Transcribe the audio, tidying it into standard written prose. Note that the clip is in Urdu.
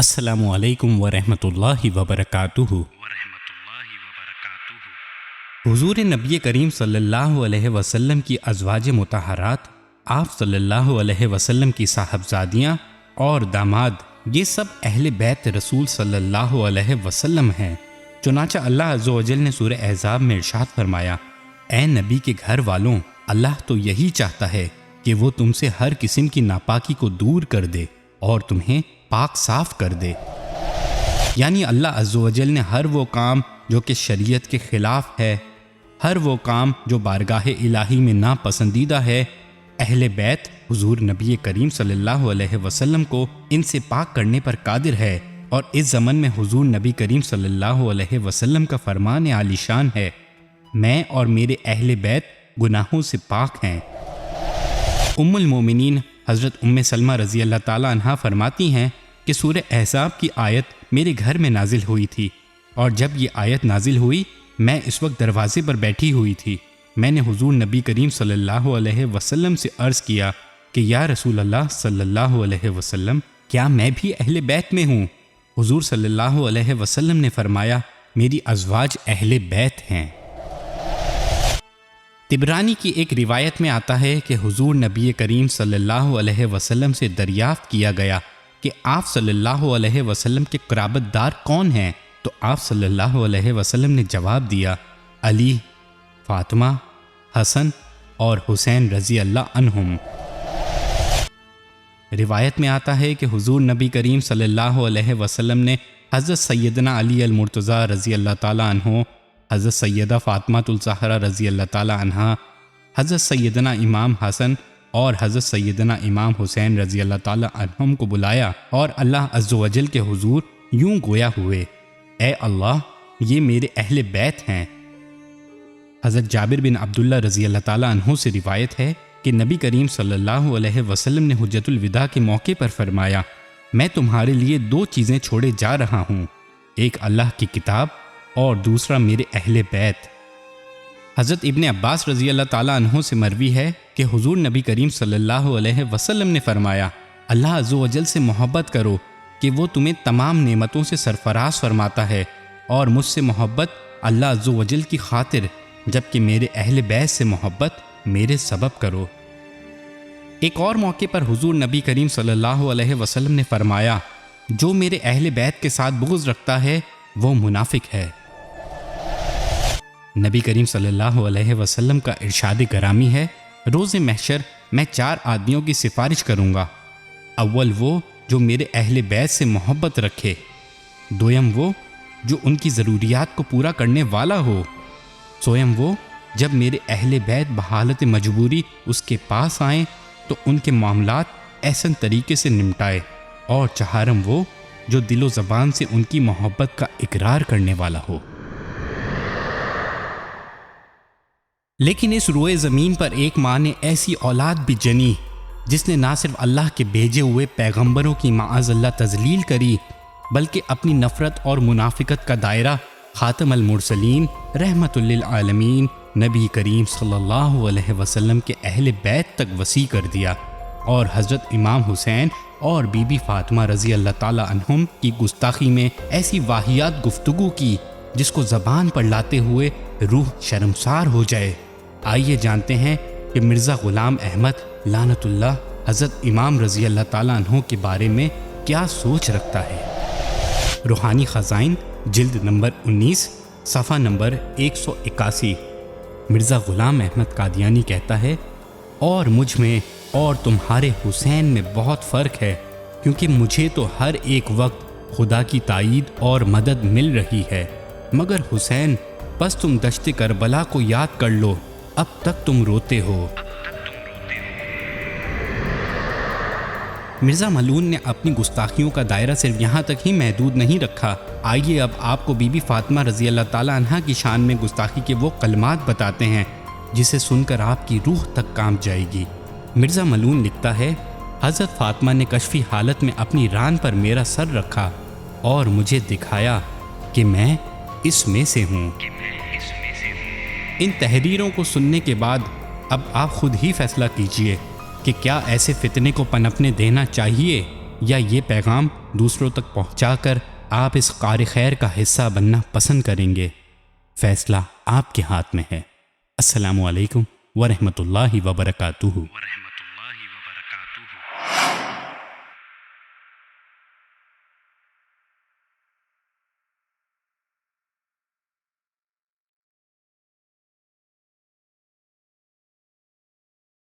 السلام علیکم ورحمۃ اللہ وبرکاتہ۔ حضور نبی کریم صلی اللہ علیہ وسلم کی ازواج مطہرات، آپ صلی اللہ علیہ وسلم کی صاحبزادیاں اور داماد، یہ سب اہل بیت رسول صلی اللہ علیہ وسلم ہیں۔ چنانچہ اللہ عز و جل نے سورہ احزاب میں ارشاد فرمایا، اے نبی کے گھر والوں، اللہ تو یہی چاہتا ہے کہ وہ تم سے ہر قسم کی ناپاکی کو دور کر دے اور تمہیں پاک صاف کر دے۔ یعنی اللہ عز و جل نے ہر وہ کام جو کہ شریعت کے خلاف ہے، ہر وہ کام جو بارگاہ الہی میں ناپسندیدہ ہے، اہل بیت حضور نبی کریم صلی اللہ علیہ وسلم کو ان سے پاک کرنے پر قادر ہے۔ اور اس زمن میں حضور نبی کریم صلی اللہ علیہ وسلم کا فرمان عالی شان ہے، میں اور میرے اہل بیت گناہوں سے پاک ہیں۔ ام المومنین حضرت ام سلمہ رضی اللہ تعالی عنہا فرماتی ہیں کہ سورہ احزاب کی آیت میرے گھر میں نازل ہوئی تھی، اور جب یہ آیت نازل ہوئی میں اس وقت دروازے پر بیٹھی ہوئی تھی۔ میں نے حضور نبی کریم صلی اللہ علیہ وسلم سے عرض کیا کہ یا رسول اللہ صلی اللہ علیہ وسلم، کیا میں بھی اہل بیت میں ہوں؟ حضور صلی اللہ علیہ وسلم نے فرمایا، میری ازواج اہل بیت ہیں۔ طبرانی کی ایک روایت میں آتا ہے کہ حضور نبی کریم صلی اللہ علیہ وسلم سے دریافت کیا گیا کہ آپ صلی اللہ علیہ وسلم کے قرابت دار کون ہیں؟ تو آپ صلی اللہ علیہ وسلم نے جواب دیا، علی، فاطمہ، حسن اور حسین رضی اللہ عنہم۔ روایت میں آتا ہے کہ حضور نبی کریم صلی اللہ علیہ وسلم نے حضرت سیدنا علی المرتضیٰ رضی اللہ تعالیٰ عنہ، حضرت سیدہ فاطمہ الزہرا رضی اللہ تعالیٰ عنہا، حضرت سیدنا امام حسن اور حضرت سیدنا امام حسین رضی اللہ تعالیٰ عنہم کو بلایا اور اللہ عز و جل کے حضور یوں گویا ہوئے، اے اللہ، یہ میرے اہل بیت ہیں۔ حضرت جابر بن عبداللہ رضی اللہ تعالیٰ عنہ سے روایت ہے کہ نبی کریم صلی اللہ علیہ وسلم نے حجۃ الوداع کے موقع پر فرمایا، میں تمہارے لیے دو چیزیں چھوڑے جا رہا ہوں، ایک اللہ کی کتاب اور دوسرا میرے اہل بیت۔ حضرت ابن عباس رضی اللہ تعالیٰ عنہ سے مروی ہے کہ حضور نبی کریم صلی اللہ علیہ وسلم نے فرمایا، اللہ عز و جل سے محبت کرو کہ وہ تمہیں تمام نعمتوں سے سرفراز فرماتا ہے، اور مجھ سے محبت اللہ عز و جل کی خاطر، جبکہ میرے اہل بیت سے محبت میرے سبب کرو۔ ایک اور موقع پر حضور نبی کریم صلی اللہ علیہ وسلم نے فرمایا، جو میرے اہل بیت کے ساتھ بغض رکھتا ہے وہ منافق ہے۔ نبی کریم صلی اللہ علیہ وسلم کا ارشاد گرامی ہے، روز محشر میں 4 آدمیوں کی سفارش کروں گا، اول وہ جو میرے اہل بیت سے محبت رکھے، دویم وہ جو ان کی ضروریات کو پورا کرنے والا ہو، سویم وہ جب میرے اہل بیت بحالت مجبوری اس کے پاس آئیں تو ان کے معاملات احسن طریقے سے نمٹائے، اور چہارم وہ جو دل و زبان سے ان کی محبت کا اقرار کرنے والا ہو۔ لیکن اس روئے زمین پر ایک ماں نے ایسی اولاد بھی جنی جس نے نہ صرف اللہ کے بھیجے ہوئے پیغمبروں کی معاذ اللہ تذلیل کری، بلکہ اپنی نفرت اور منافقت کا دائرہ خاتم المرسلین رحمت للعالمین نبی کریم صلی اللہ علیہ وسلم کے اہل بیت تک وسیع کر دیا، اور حضرت امام حسین اور بی بی فاطمہ رضی اللہ تعالی عنہم کی گستاخی میں ایسی واہیات گفتگو کی جس کو زبان پر لاتے ہوئے روح شرمسار ہو جائے۔ آئیے جانتے ہیں کہ مرزا غلام احمد لعنت اللہ حضرت امام رضی اللہ تعالیٰ عنہ کے بارے میں کیا سوچ رکھتا ہے۔ روحانی خزائن جلد نمبر 19 صفحہ نمبر 181۔ مرزا غلام احمد قادیانی کہتا ہے، اور مجھ میں اور تمہارے حسین میں بہت فرق ہے، کیونکہ مجھے تو ہر ایک وقت خدا کی تائید اور مدد مل رہی ہے، مگر حسین، بس تم دشت کربلا کو یاد کر لو، اب تک تم روتے ہو۔ مرزا ملعون نے اپنی گستاخیوں کا دائرہ صرف یہاں تک ہی محدود نہیں رکھا۔ آئیے اب آپ کو بی بی فاطمہ رضی اللہ تعالیٰ عنہا کی شان میں گستاخی کے وہ کلمات بتاتے ہیں جسے سن کر آپ کی روح تک کانپ جائے گی۔ مرزا ملعون لکھتا ہے، حضرت فاطمہ نے کشفی حالت میں اپنی ران پر میرا سر رکھا اور مجھے دکھایا کہ میں اس میں سے ہوں۔ ان تحریروں کو سننے کے بعد اب آپ خود ہی فیصلہ کیجئے کہ کیا ایسے فتنے کو پنپنے دینا چاہیے یا یہ پیغام دوسروں تک پہنچا کر آپ اس قار خیر کا حصہ بننا پسند کریں گے؟ فیصلہ آپ کے ہاتھ میں ہے۔ السلام علیکم ورحمۃ اللہ وبرکاتہ۔